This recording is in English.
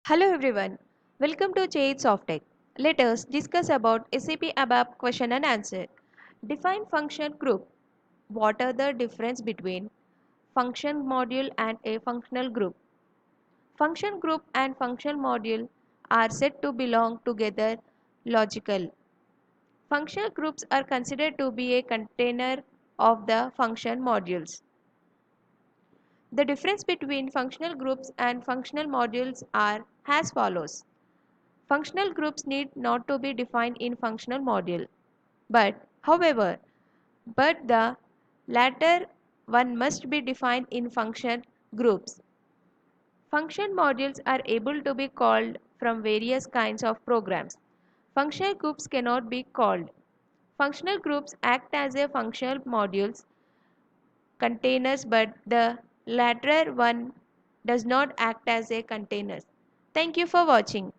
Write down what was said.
Hello everyone, welcome to SOFTECH. Let us discuss about SAP ABAP question and answer. Define function group. What are the difference between function module and a functional group? Function group and functional module are said to belong together logical. Functional groups are considered to be a container of the function modules. The difference between functional groups and functional modules are as follows. Functional groups need not to be defined in functional module, but the latter one must be defined in function groups. Function modules are able to be called from various kinds of programs. Functional groups cannot be called. Functional groups act as a functional modules containers, but the latter one does not act as a container. Thank you for watching.